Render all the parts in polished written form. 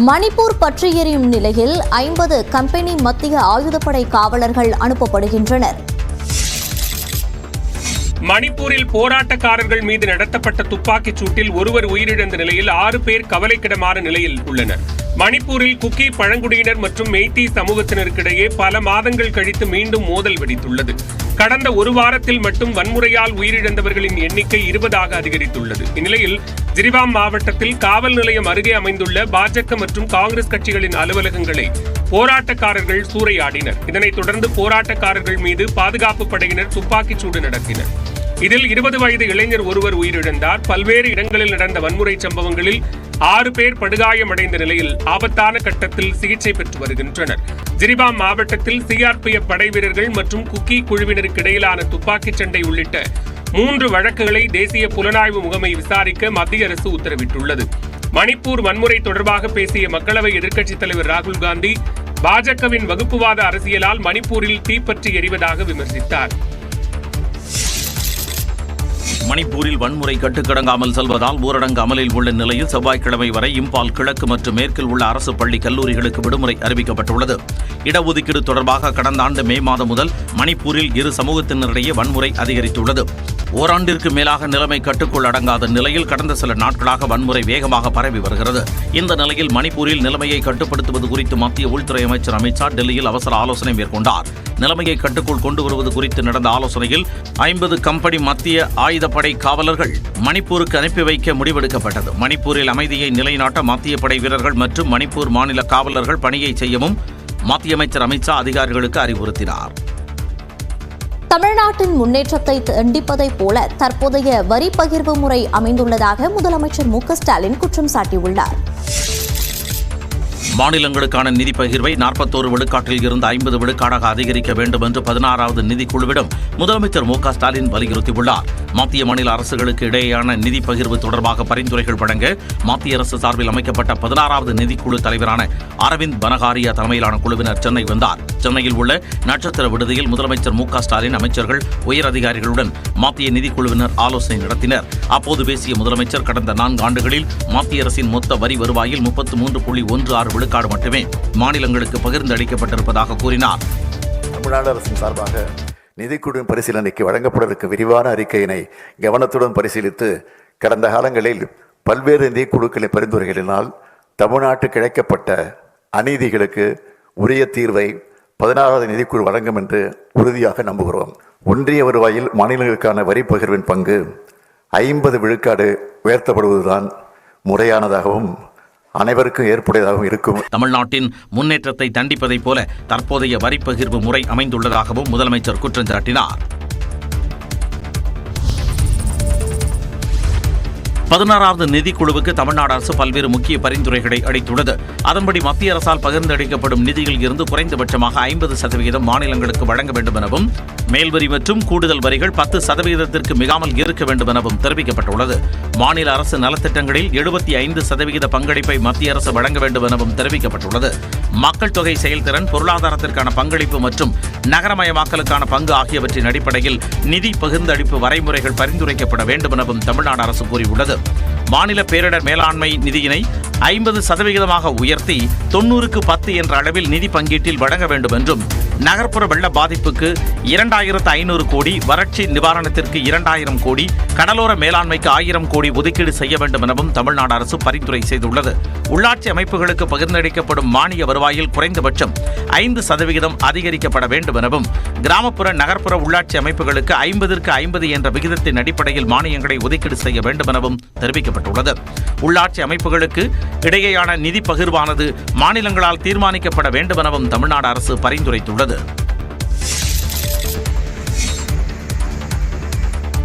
மணிப்பூர் பற்றி எரியும் நிலையில் 50 கம்பெனி மத்திய ஆயுதப்படை காவலர்கள் அனுப்பப்படுகின்றனர். மணிப்பூரில் போராட்டக்காரர்கள் மீது நடத்தப்பட்ட துப்பாக்கிச் சூட்டில் ஒருவர் உயிரிழந்த நிலையில் 6 பேர் கவலைக்கிடமான நிலையில் உள்ளனர். மணிப்பூரில் குக்கி பழங்குடியினர் மற்றும் மெய்தி சமூகத்தினருக்கிடையே பல மாதங்கள் கழித்து மீண்டும் மோதல் வெடித்துள்ளது. கடந்த ஒரு வாரத்தில் மட்டும் வன்முறையால் உயிரிழந்தவர்களின் எண்ணிக்கை 20ஆக அதிகரித்துள்ளது. இந்நிலையில் ஜிரிபாம் மாவட்டத்தில் காவல் நிலையம் அருகே அமைந்துள்ள பாஜக மற்றும் காங்கிரஸ் கட்சிகளின் அலுவலகங்களை போராட்டக்காரர்கள் சூறையாடினர். இதனைத் தொடர்ந்து போராட்டக்காரர்கள் மீது பாதுகாப்பு படையினர் துப்பாக்கிச் சூடு நடத்தினர். இதில் 20 வயது இளைஞர் ஒருவர் உயிரிழந்தார். பல்வேறு இடங்களில் நடந்த வன்முறை சம்பவங்களில் 6 பேர் படுகாயமடைந்த நிலையில் ஆபத்தான கட்டத்தில் சிகிச்சை பெற்று வருகின்றனர். ஜிரிபாம் மாவட்டத்தில் சிஆர்பிஎஃப் படை வீரர்கள் மற்றும் குக்கி குழுவினருக்கு இடையிலான துப்பாக்கிச் சண்டை உள்ளிட்ட 3 வழக்குகளை தேசிய புலனாய்வு முகமை விசாரிக்க மத்திய அரசு உத்தரவிட்டுள்ளது. மணிப்பூர் வன்முறை தொடர்பாக பேசிய மக்களவை எதிர்க்கட்சித் தலைவர் ராகுல் காந்தி பாஜகவின் வகுப்புவாத அரசியலால் மணிப்பூரில் தீப்பற்றி எரிவதாக விமர்சித்தார். மணிப்பூரில் வன்முறை கட்டுக்கடங்காமல் செல்வதால் ஊரடங்கு அமலில் உள்ள நிலையில் செவ்வாய்க்கிழமை வரை இம்பால் கிழக்கு மற்றும் மேற்கில் உள்ள அரசு பள்ளி கல்லூரிகளுக்கு விடுமுறை அறிவிக்கப்பட்டுள்ளது. இடஒதுக்கீடு தொடர்பாக கடந்த ஆண்டு மே மாதம் முதல் மணிப்பூரில் இரு சமூகத்தினரிடையே வன்முறை அதிகரித்துள்ளது. ஓராண்டிற்கு மேலாக நிலைமை கட்டுக்குள் அடங்காத நிலையில் கடந்த சில நாட்களாக வன்முறை வேகமாக பரவி வருகிறது. இந்த நிலையில் மணிப்பூரில் நிலைமையை கட்டுப்படுத்துவது குறித்து மத்திய உள்துறை அமைச்சர் அமித் ஷா டெல்லியில் அவசர ஆலோசனை மேற்கொண்டார். நிலைமையை கட்டுக்குள் கொண்டு வருவது குறித்து நடந்த ஆலோசனையில் 50 கம்பெனி மத்திய ஆயுதப்படை காவலர்கள் மணிப்பூருக்கு அனுப்பி வைக்க முடிவெடுக்கப்பட்டது. மணிப்பூரில் அமைதியை நிலைநாட்ட மத்திய படை வீரர்கள் மற்றும் மணிப்பூர் மாநில காவலர்கள் பணியை செய்யவும் மத்திய அமைச்சர் அமித் ஷா அதிகாரிகளுக்கு அறிவுறுத்தினார். தமிழ்நாட்டின் முன்னேற்றத்தை தண்டிப்பதைப் போல தற்போதைய வரி பகிர்வு முறை அமைந்துள்ளதாக முதலமைச்சர் மு.க.ஸ்டாலின் குற்றம் சாட்டியுள்ளார். மாநிலங்களுக்கான நிதி பகிர்வை 41 விழுக்காட்டில் இருந்து 50 விழுக்காடாக அதிகரிக்க வேண்டும் என்று 16வது நிதிக்குழுவிடம் முதலமைச்சர் மு.க.ஸ்டாலின் வலியுறுத்தியுள்ளார். மத்திய மாநில அரசுகளுக்கு இடையேயான நிதி பகிர்வு தொடர்பாக பரிந்துரைகள் வழங்க மத்திய அரசு சார்பில் அமைக்கப்பட்ட 16வது நிதிக்குழு தலைவரான அரவிந்த் பனகாரியா தலைமையிலான குழுவினர் சென்னை வந்தார். சென்னையில் உள்ள நட்சத்திர விடுதியில் முதலமைச்சர் மு.க.ஸ்டாலின் அமைச்சர்கள் உயர் அதிகாரிகளுடன் மத்திய நிதிக்குழுவினர் ஆலோசனை நடத்தினர். அப்போது பேசிய முதலமைச்சர் கடந்த 4 ஆண்டுகளில் மத்திய அரசின் மொத்த வரி வருவாயில் 33.16 விழுக்காடு மட்டுமே மாநிலங்களுக்கு பகிர்ந்து அளிக்கப்பட்டிருப்பதாக கூறினார். தமிழ்நாடு அரசின் சார்பாக நிதிக்குழுவின் பரிசீலனைக்கு வழங்கப்படவிருக்க விரிவான அறிக்கையினை கவனத்துடன் பரிசீலித்து கடந்த காலங்களில் பல்வேறு நிதிக்குழுக்களின் பரிந்துரைகளினால் தமிழ்நாட்டுக்கு இழைக்கப்பட்ட அநீதிகளுக்கு உரிய தீர்வை 16வது நிதிக்குழு வழங்கும் என்று உறுதியாக நம்புகிறோம். ஒன்றிய வருவாயில் மாநிலங்களுக்கான வரி பகிர்வின் பங்கு 50 விழுக்காடு உயர்த்தப்படுவதுதான் முறையானதாகவும் அனைவருக்கும் ஏற்புடையதாகவும் இருக்கும். தமிழ்நாட்டின் முன்னேற்றத்தை தண்டிப்பதைப் போல தற்போதைய வரி பகிர்வு முறை அமைந்துள்ளதாகவும் முதலமைச்சர் குற்றம் சாட்டினார். 16வது நிதிக்குழுவுக்கு தமிழ்நாடு அரசு பல்வேறு முக்கிய பரிந்துரைகளை அளித்துள்ளது. அதன்படி மத்திய அரசால் பகிர்ந்து அளிக்கப்படும் நிதியில் இருந்து குறைந்தபட்சமாக 50% மாநிலங்களுக்கு வழங்க வேண்டும் எனவும் மேல்வரி மற்றும் கூடுதல் வரிகள் 10% மிகாமல் இருக்க வேண்டும் எனவும் தெரிவிக்கப்பட்டுள்ளது. மாநில அரசு நலத்திட்டங்களில் 75% பங்களிப்பை மத்திய அரசு வழங்க வேண்டும் எனவும் தெரிவிக்கப்பட்டுள்ளது. மக்கள் தொகை செயல்திறன், பொருளாதாரத்திற்கான பங்களிப்பு மற்றும் நகரமயமாக்கலுக்கான பங்கு ஆகியவற்றின் அடிப்படையில் நிதி பகிர்ந்தளிப்பு வரைமுறைகள் பரிந்துரைக்கப்பட வேண்டும் எனவும் தமிழ்நாடு அரசு கூறியுள்ளது. மாநில பேரிடர் மேலாண்மை நிதியினை 50% உயர்த்தி 90க்கு 10 என்ற அளவில் நிதி பங்கீட்டில் வழங்க வேண்டும் என்றும், நகர்ப்புற வெள்ள பாதிப்புக்கு 2500 கோடி, வறட்சி நிவாரணத்திற்கு 2000 கோடி, கடலோர மேலாண்மைக்கு 1000 கோடி ஒதுக்கீடு செய்ய வேண்டும் எனவும் தமிழ்நாடு அரசு பரிந்துரை செய்துள்ளது. உள்ளாட்சி அமைப்புகளுக்கு பகிர்ந்தளிக்கப்படும் மானிய வருவாயில் குறைந்தபட்சம் 5% அதிகரிக்கப்பட வேண்டும் எனவும், கிராமப்புற நகர்ப்புற உள்ளாட்சி அமைப்புகளுக்கு 50க்கு 50 என்ற விகிதத்தின் அடிப்படையில் மானியங்களை ஒதுக்கீடு செய்ய வேண்டும் எனவும் தெரிவிக்கப்பட்டுள்ளது. உள்ளாட்சி அமைப்புகளுக்கு இடையேயான நிதி பகிர்வானது மாநிலங்களால் தீர்மானிக்கப்பட வேண்டும் எனவும் தமிழ்நாடு அரசு பரிந்துரைத்துள்ளது.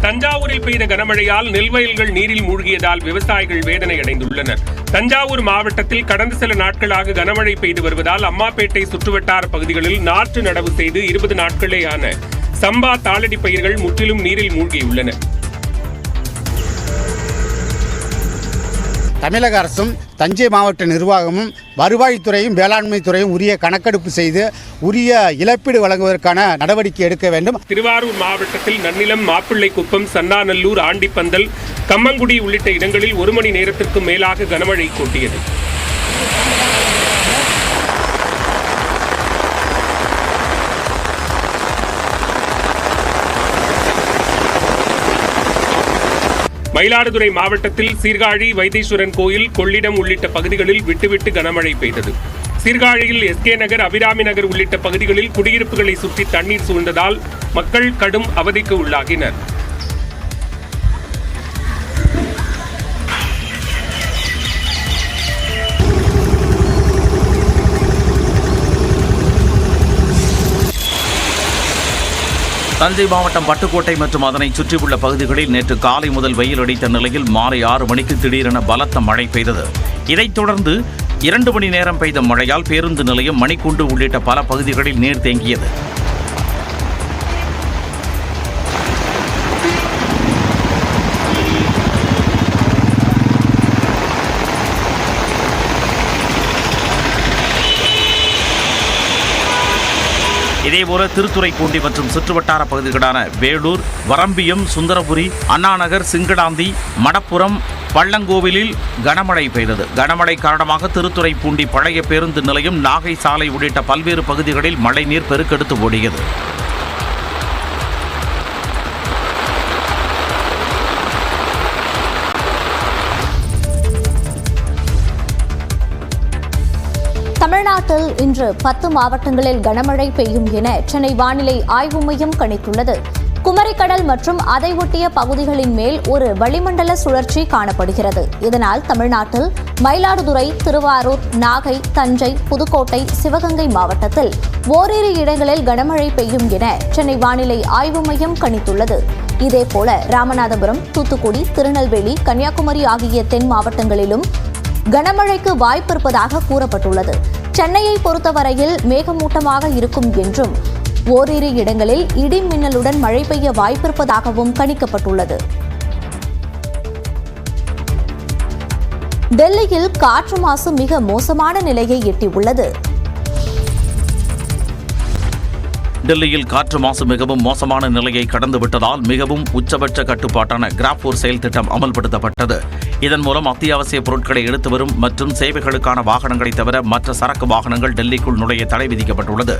தஞ்சாவூரில் பெய்த கனமழையால் நெல்வயல்கள் நீரில் மூழ்கியதால் விவசாயிகள் வேதனை அடைந்துள்ளனர். தஞ்சாவூர் மாவட்டத்தில் கடந்த சில நாட்களாக கனமழை பெய்து வருவதால் அம்மாப்பேட்டை சுற்றுவட்டார பகுதிகளில் நாற்று நடவு செய்து 20 நாட்களேயான சம்பா தாளடி பயிர்கள் முற்றிலும் நீரில் மூழ்கியுள்ளன. தமிழக அரசும் தஞ்சை மாவட்ட நிர்வாகமும் வருவாய்த்துறையும் வேளாண்மை துறையும் உரிய கணக்கெடுப்பு செய்து உரிய இழப்பீடு வழங்குவதற்கான நடவடிக்கை எடுக்க வேண்டும். திருவாரூர் மாவட்டத்தில் நன்னிலம், மாப்பிள்ளைக்குப்பம், சன்னாநல்லூர், ஆண்டிப்பந்தல், கம்மங்குடி உள்ளிட்ட இடங்களில் 1 மணி நேரத்திற்கு மேலாக கனமழை கொட்டியது. மயிலாடுதுறை மாவட்டத்தில் சீர்காழி வைத்தீஸ்வரன் கோயில், கொள்ளிடம் உள்ளிட்ட பகுதிகளில் விட்டுவிட்டு கனமழை பெய்தது. சீர்காழியில் எஸ்கே நகர், அபிராமி நகர் உள்ளிட்ட பகுதிகளில் குடியிருப்புகளை சுற்றி தண்ணீர் சூழ்ந்ததால் மக்கள் கடும் அவதிக்கு உள்ளாகினர். தஞ்சை மாவட்டம் பட்டுக்கோட்டை மற்றும் அதனை சுற்றியுள்ள பகுதிகளில் நேற்று காலை முதல் வெயில் அடித்த நிலையில் மாலை 6 மணிக்கு திடீரென பலத்த மழை பெய்தது. இதைத் தொடர்ந்து 2 மணி நேரம் பெய்த மழையால் பேருந்து நிலையம், மணிக்கூண்டு உள்ளிட்ட பல பகுதிகளில் நீர் தேங்கியது. இதேபோல திருத்துறைப்பூண்டி மற்றும் சுற்றுவட்டார பகுதிகளான வேலூர், வரம்பியம், சுந்தரபுரி, அண்ணாநகர், சிங்கடாந்தி, மடப்புரம், பள்ளங்கோவிலில் கனமழை பெய்தது. கனமழை காரணமாக திருத்துறைப்பூண்டி பழைய பேருந்து நிலையம், நாகை சாலை உள்ளிட்ட பல்வேறு பகுதிகளில் மழைநீர் பெருக்கெடுத்து ஓடியது. தமிழ்நாட்டில் இன்று 10 மாவட்டங்களில் கனமழை பெய்யும் என சென்னை வானிலை ஆய்வு மையம் கணித்துள்ளது. குமரிக்கடல் மற்றும் அதை ஒட்டிய பகுதிகளின் மேல் ஒரு வளிமண்டல சுழற்சி காணப்படுகிறது. இதனால் தமிழ்நாட்டில் மயிலாடுதுறை, திருவாரூர், நாகை, தஞ்சை, புதுக்கோட்டை, சிவகங்கை மாவட்டத்தில் ஓரிரு இடங்களில் கனமழை பெய்யும் என சென்னை வானிலை ஆய்வு மையம் கணித்துள்ளது. இதேபோல ராமநாதபுரம், தூத்துக்குடி, திருநெல்வேலி, கன்னியாகுமரி ஆகிய தென் மாவட்டங்களிலும் கனமழைக்கு வாய்ப்பிருப்பதாக கூறப்பட்டுள்ளது. சென்னையை பொறுத்தவரையில் மேகமூட்டமாக இருக்கும் என்றும் ஓரிரு இடங்களில் இடி மின்னலுடன் மழை பெய்ய வாய்ப்பிருப்பதாகவும் கணிக்கப்பட்டுள்ளது. டெல்லியில் காற்று மாசு மிக மோசமான நிலையை எட்டியுள்ளது. டெல்லியில் காற்று மாசு மிகவும் மோசமான நிலையை கடந்துவிட்டதால் மிகவும் உச்சபட்ச கட்டுப்பாட்டான கிராப்-4 செயல் திட்டம் அமல்படுத்தப்பட்டது. இதன் மூலம் அத்தியாவசிய பொருட்களை எடுத்து வரும் மற்றும் சேவைகளுக்கான வாகனங்களை தவிர மற்ற சரக்கு வாகனங்கள் டெல்லிக்குள் நுழைய தடை விதிக்கப்பட்டுள்ளது.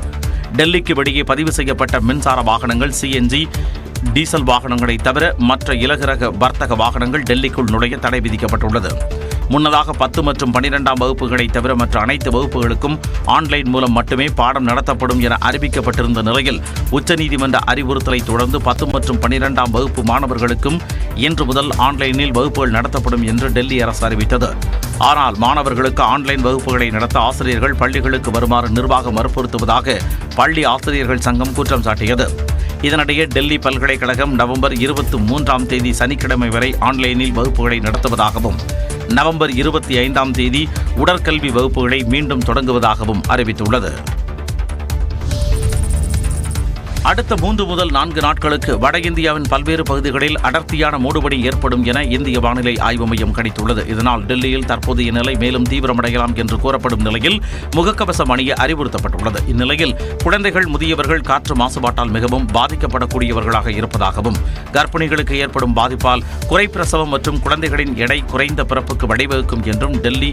டெல்லிக்கு வெளியே பதிவு செய்யப்பட்ட மின்சார வாகனங்கள், சிஎன்ஜி, டீசல் வாகனங்களை தவிர மற்ற இலகுரக வர்த்தக வாகனங்கள் டெல்லிக்குள் நுழைய தடை விதிக்கப்பட்டுள்ளது. முன்னதாக 10 மற்றும் 12ஆம் வகுப்புகளை தவிர மற்ற அனைத்து வகுப்புகளுக்கும் ஆன்லைன் மூலம் மட்டுமே பாடம் நடத்தப்படும் என அறிவிக்கப்பட்டிருந்த நிலையில் உச்சநீதிமன்ற அறிவுறுத்தலை தொடர்ந்து 10 மற்றும் 12ஆம் வகுப்பு மாணவர்களுக்கும் இன்று முதல் ஆன்லைனில் வகுப்புகள் நடத்தப்படும் என்று டெல்லி அரசு அறிவித்தது. ஆனால் மாணவர்களுக்கு ஆன்லைன் வகுப்புகளை நடத்த ஆசிரியர்கள் பள்ளிகளுக்கு வருமாறு நிர்வாகம் வற்புறுத்துவதாக பள்ளி ஆசிரியர்கள் சங்கம் குற்றம் சாட்டியது. இதனிடையே டெல்லி பல்கலைக்கழகம் நவம்பர் 23ஆம் தேதி சனிக்கிழமை வரை ஆன்லைனில் வகுப்புகளை நடத்துவதாகவும் நவம்பர் 25ஆம் தேதி உடற்கல்வி வகுப்புகளை மீண்டும் தொடங்குவதாகவும் அறிவித்துள்ளது. அடுத்த 3 முதல் 4 நாட்களுக்கு வட இந்தியாவின் பல்வேறு பகுதிகளில் அடர்த்தியான மூடுபனி ஏற்படும் என இந்திய வானிலை ஆய்வு மையம் கணித்துள்ளது. இதனால் டெல்லியில் தற்போதைய நிலை மேலும் தீவிரமடையலாம் என்று கூறப்படும் நிலையில் முகக்கவசம் அணிய அறிவுறுத்தப்பட்டுள்ளது. இந்நிலையில் குழந்தைகள், முதியவர்கள் காற்று மாசுபாட்டால் மிகவும் பாதிக்கப்படக்கூடியவர்களாக இருப்பதாகவும் கர்ப்பிணிகளுக்கு ஏற்படும் பாதிப்பால் குறைப்பிரசவம் மற்றும் குழந்தைகளின் எடை குறைந்த பிறப்புக்கு வழிவகுக்கும் என்றும் டெல்லி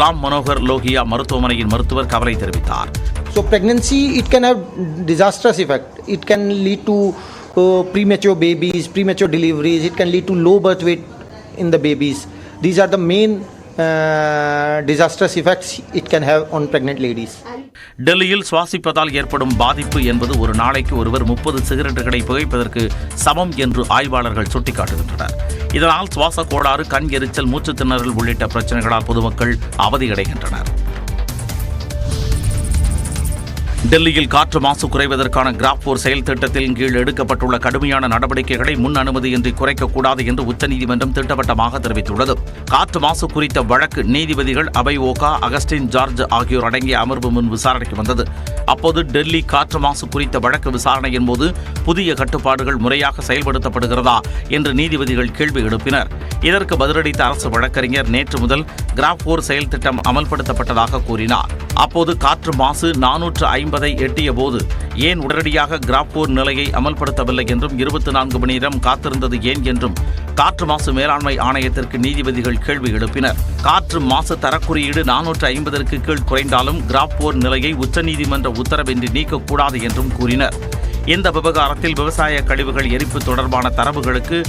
ராம் மனோகர் லோகியா மருத்துவமனையின் மருத்துவர் கவலை தெரிவித்தார். So pregnancy, it can have disastrous effect. It can lead to premature babies, premature deliveries. It can lead to low birth weight in the babies. These are the main disastrous effects it can have on pregnant ladies. டெல்லியில் சுவாசிப்பதால் ஏற்படும் பாதிப்பு என்பது ஒரு நாளைக்கு ஒருவர் 30 சிகரெட்டுகளை புகைப்பதற்கு சமம் என்று ஆய்வாளர்கள் சுட்டிக்காட்டுகின்றனர். இதனால் சுவாச கோளாறு, கண் எரிச்சல், மூச்சு திணறல் உள்ளிட்ட பிரச்சனைகளால் பொதுமக்கள் அவதியடைகின்றனர். டெல்லியில் காற்று மாசு குறைவதற்கான கிராப்-4 செயல் திட்டத்தின் கீழ் எடுக்கப்பட்டுள்ள கடுமையான நடவடிக்கைகளை முன் அனுமதியின்றி குறைக்கக்கூடாது என்று உச்சநீதிமன்றம் திட்டவட்டமாக தெரிவித்துள்ளது. காற்று மாசு குறித்த வழக்கு நீதிபதிகள் அபய் ஓகா, அகஸ்டின் ஜார்ஜ் ஆகியோர் அடங்கிய அமர்வு முன் விசாரணைக்கு வந்தது. அப்போது டெல்லி காற்று மாசு குறித்த வழக்கு விசாரணையின் போது புதிய கட்டுப்பாடுகள் முறையாக செயல்படுத்தப்படுகிறதா என்று நீதிபதிகள் கேள்வி எழுப்பினர். இதற்கு பதிலளித்த அரசு வழக்கறிஞர் நேற்று முதல் கிராப்-4 செயல் திட்டம் அமல்படுத்தப்பட்டதாக கூறினார். அப்போது காற்று மாசு 450ஐ எட்டிய போது ஏன் உடனடியாக கிராப்-4 நிலையை அமல்படுத்தவில்லை என்றும் 24 மணி நேரம் காத்திருந்தது ஏன் என்றும் காற்று மாசு மேலாண்மை ஆணையத்திற்கு நீதிபதிகள் கேள்வி எழுப்பினர். காற்று மாசு தரக்குறியீடு 450ற்கு கீழ் குறைந்தாலும் கிராப்-4 நிலையை உச்சநீதிமன்ற உத்தரவின்றி நீக்கக்கூடாது என்றும் கூறினர். இந்த விவகாரத்தில் விவசாய கழிவுகள் எரிப்பு தொடர்பான தரவுகளுக்கு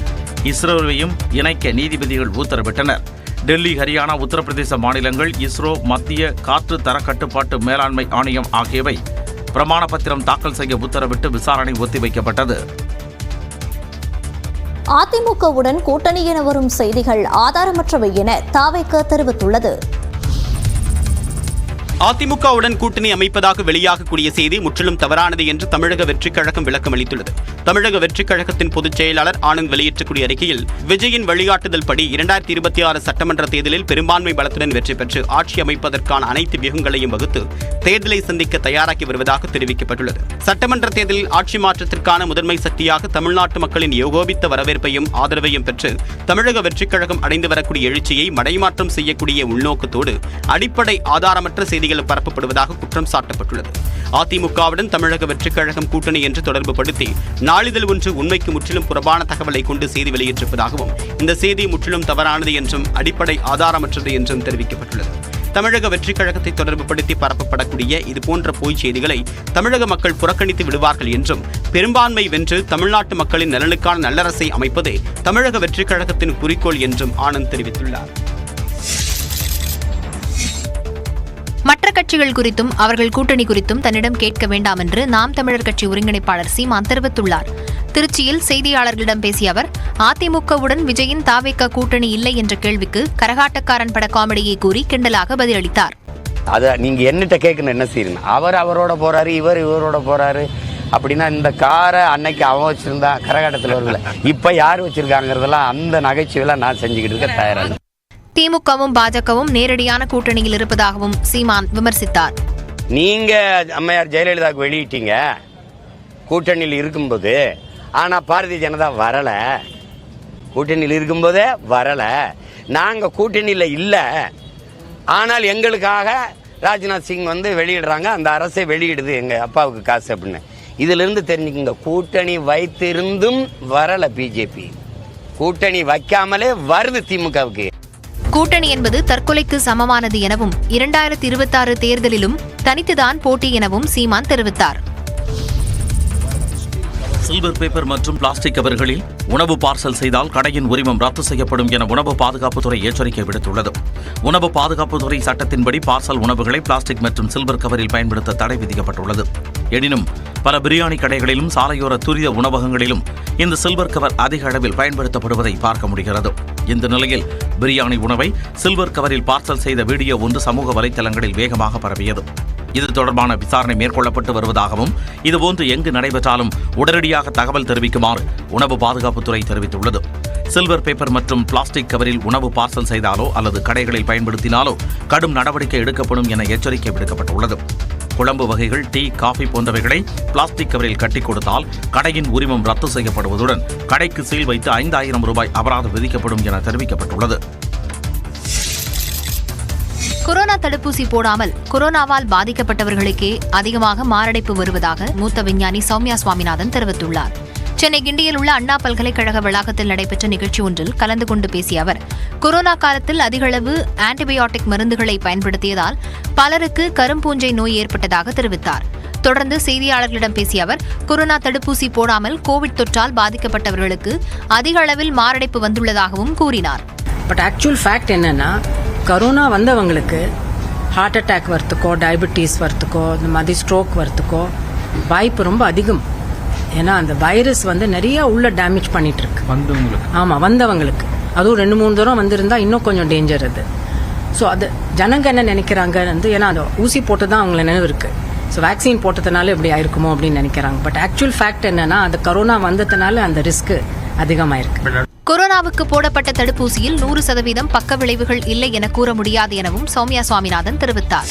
இஸ்ரோவையும் இணைக்க நீதிபதிகள் உத்தரவிட்டனர். டெல்லி, ஹரியானா, உத்தரப்பிரதேச மாநிலங்கள் இஸ்ரோ, மத்திய காற்று தர கட்டுப்பாட்டு மேலாண்மை ஆணையம் ஆகியவை பிரமாண பத்திரம் தாக்கல் செய்ய உத்தரவிட்டு விசாரணை ஒத்திவைக்கப்பட்டது. அதிமுகவுடன் கூட்டணி என வரும் செய்திகள் ஆதாரமற்றவை என தவேக தெரிவித்துள்ளது. அதிமுகவுடன் கூட்டணி அமைப்பதாக வெளியாகக்கூடிய செய்தி முற்றிலும் தவறானது என்று தமிழக வெற்றிக் கழகம் விளக்கம் அளித்துள்ளது. தமிழக வெற்றிக் கழகத்தின் பொதுச் செயலாளர் ஆனந்த் வெளியிட்டக்கூடிய அறிக்கையில், விஜயின் வழிகாட்டுதல் படி 2026 சட்டமன்ற தேர்தலில் பெரும்பான்மை பலத்துடன் வெற்றி பெற்று ஆட்சி அமைப்பதற்கான அனைத்து வியூகங்களையும் வகுத்து தேர்தலை சந்திக்க தயாராகி வருவதாக தெரிவிக்கப்பட்டுள்ளது. சட்டமன்ற தேர்தலில் ஆட்சி மாற்றத்திற்கான முதன்மை சக்தியாக தமிழ்நாட்டு மக்களின் ஏகோபித்த வரவேற்பையும் ஆதரவையும் பெற்று தமிழக வெற்றிக் கழகம் அடைந்து வரக்கூடிய எழுச்சியை மடைமாற்றம் செய்யக்கூடிய உள்நோக்கத்தோடு அடிப்படை ஆதாரமற்ற செய்திகள் பரப்பப்படுவதாக குற்றம் சாட்டப்பட்டுள்ளது. அதிமுகவுடன் தமிழக வெற்றிக் கழகம் கூட்டணி என்று தொடர்பு படுத்தி நாளிதழ் ஒன்று உண்மைக்கு முற்றிலும் புறம்பான தகவலை கொண்டு செய்தி வெளியிட்டிருப்பதாகவும், இந்த செய்தி முற்றிலும் தவறானது என்றும் அடிப்படை ஆதாரமற்றது என்றும் தெரிவிக்கப்பட்டுள்ளது. தமிழக வெற்றிக் கழகத்தை தொடர்பு படுத்தி பரப்பப்படக்கூடிய இதுபோன்ற பொய் செய்திகளை தமிழக மக்கள் புறக்கணித்து விடுவார்கள் என்றும், பெரும்பான்மை வென்று தமிழ்நாட்டு மக்களின் நலனுக்கான நல்லரசை அமைப்பதே தமிழக வெற்றிக் கழகத்தின் குறிக்கோள் என்றும் ஆனந்த் தெரிவித்துள்ளார். மற்ற கட்சிகள் குறித்தும் அவர்கள் கூட்டணி குறித்தும் தன்னிடம் கேட்க வேண்டாம் என்று நாம் தமிழர் கட்சி ஒருங்கிணைப்பாளர் சீமான் தெரிவித்துள்ளார். திருச்சியில் செய்தியாளர்களிடம் பேசிய அவர், அதிமுகவுடன் விஜயின் தவேக கூட்டணி இல்லை என்ற கேள்விக்கு கரகாட்டக்காரன் பட காமெடியை கூறி கிண்டலாக பதிலளித்தார். அதை நீங்க என்னட்ட கேட்கணும், என்ன செய்யணும்? அவரோட போறாரு, இவரோட போறாரு அப்படின்னா, இந்த காரை அன்னைக்கு அவன் வச்சிருந்தா கரகாட்டத்தில் வரல, இப்ப யார் வச்சிருக்காங்கிறதெல்லாம் அந்த நகைச்சுவையெல்லாம் நான் செஞ்சுக்கிட்டு இருக்க தயாராக. திமுகவும் பாஜகவும் நேரடியான கூட்டணியில் இருப்பதாகவும் சீமான் விமர்சித்தார். நீங்க அம்மையார் ஜெயலலிதாவுக்கு வெளியிட்டீங்க கூட்டணியில் இருக்கும்போது, ஆனா பாரதிய ஜனதா வரல. கூட்டணியில் இருக்கும்போதே வரல. நாங்க கூட்டணியில் இல்ல, ஆனால் எங்களுக்காக ராஜ்நாத் சிங் வெளியிடுறாங்க, அந்த அரசை வெளியிடுது எங்க அப்பாவுக்கு காசு அப்படின்னு. இதுல இருந்து தெரிஞ்சுக்கங்க, கூட்டணி வைத்திருந்தும் வரல பிஜேபி, கூட்டணி வைக்காமலே வருது திமுகவுக்கு. கூட்டணி என்பது தற்கொலைக்கு சமமானது எனவும் 2026 தேர்தலிலும் தனித்துதான் போட்டி எனவும் சீமான் தெரிவித்தார். சில்வர் பேப்பர் மற்றும் பிளாஸ்டிக் கவர்களில் உணவு பார்சல் செய்தால் கடையின் உரிமம் ரத்து செய்யப்படும் என உணவு பாதுகாப்புத்துறை எச்சரிக்கை விடுத்துள்ளது. உணவு பாதுகாப்புத்துறை சட்டத்தின்படி பார்சல் உணவுகளை பிளாஸ்டிக் மற்றும் சில்வர் கவரில் பயன்படுத்த தடை விதிக்கப்பட்டுள்ளது. எனினும் பல பிரியாணி கடைகளிலும் சாலையோர துரித உணவகங்களிலும் இந்த சில்வர் கவர் அதிக அளவில் பயன்படுத்தப்படுவதை பார்க்க முடிகிறது. இந்த நிலையில் பிரியாணி உணவை சில்வர் கவரில் பார்சல் செய்த வீடியோ ஒன்று சமூக வலைதளங்களில் வேகமாக பரவியது. இது தொடர்பான விசாரணை மேற்கொள்ளப்பட்டு வருவதாகவும், இதுபோன்று எங்கு நடைபெற்றாலும் உடனடியாக தகவல் தெரிவிக்குமாறு உணவு பாதுகாப்புத்துறை தெரிவித்துள்ளது. சில்வர் பேப்பர் மற்றும் பிளாஸ்டிக் கவரில் உணவு பார்சல் செய்தாலோ அல்லது கடைகளில் பயன்படுத்தினாலோ கடும் நடவடிக்கை எடுக்கப்படும் என எச்சரிக்கை விடுக்கப்பட்டுள்ளது. குழம்பு வகைகள், டீ, காஃபி போன்றவைகளை பிளாஸ்டிக் கவரில் கட்டிக் கொடுத்தால் கடையின் உரிமம் ரத்து செய்யப்படுவதுடன் கடைக்கு சீல் வைத்து 5000 ரூபாய் அபராதம் விதிக்கப்படும் என தெரிவிக்கப்பட்டுள்ளது. கொரோனா தடுப்பூசி போடாமல் கொரோனாவால் பாதிக்கப்பட்டவர்களுக்கே அதிகமாக மாரடைப்பு வருவதாக மூத்த விஞ்ஞானி சௌமியா சுவாமிநாதன் தெரிவித்துள்ளார். சென்னை கிண்டியில் உள்ள அண்ணா பல்கலைக்கழக வளாகத்தில் நடைபெற்ற நிகழ்ச்சி ஒன்றில் கலந்து கொண்டு பேசிய அவர், கொரோனா காலத்தில் அதிகளவு ஆன்டிபயோட்டிக் மருந்துகளை பயன்படுத்தியதால் பலருக்கு கரும்பூஞ்சை நோய் ஏற்பட்டதாக தெரிவித்தார். தொடர்ந்து செய்தியாளர்களிடம் பேசிய அவர், கொரோனா தடுப்பூசி போடாமல் கோவிட் தொற்றால் பாதிக்கப்பட்டவர்களுக்கு அதிக அளவில் மாரடைப்பு வந்துள்ளதாகவும் கூறினார். பட் ஆக்சுவல் ஃபேக்ட் என்னன்னா, கரோனா வந்தவங்களுக்கு ஹார்ட் அட்டாக் வரத்துக்கோ, டயபெட்டிஸ் வரத்துக்கோ, இந்த மாதிரி ஸ்ட்ரோக் வரத்துக்கோ வாய்ப்பு ரொம்ப அதிகம். ஏன்னா அந்த வைரஸ் நிறைய உள்ள டேமேஜ் பண்ணிட்டு இருக்கு வந்தவங்களுக்கு. அதுவும் 2-3 தூரம் வந்திருந்தா இன்னும் கொஞ்சம் டேஞ்சர் அது. ஸோ அது ஜனங்க என்ன நினைக்கிறாங்க, ஏன்னா அந்த ஊசி போட்டு தான் அவங்கள நினைவு இருக்கு. ஸோ வேக்சின் போட்டதுனால இப்படி ஆயிருக்குமோ அப்படின்னு நினைக்கிறாங்க. பட் ஆக்சுவல் ஃபேக்ட் என்னன்னா, அந்த கரோனா வந்ததுனால அந்த ரிஸ்க் அதிகமாயிருக்கு. கொரோனாவுக்கு போடப்பட்ட தடுப்பூசியில் 100% பக்க விளைவுகள் இல்லை என கூற முடியாது எனவும் சௌமியா சுவாமிநாதன் தெரிவித்தார்.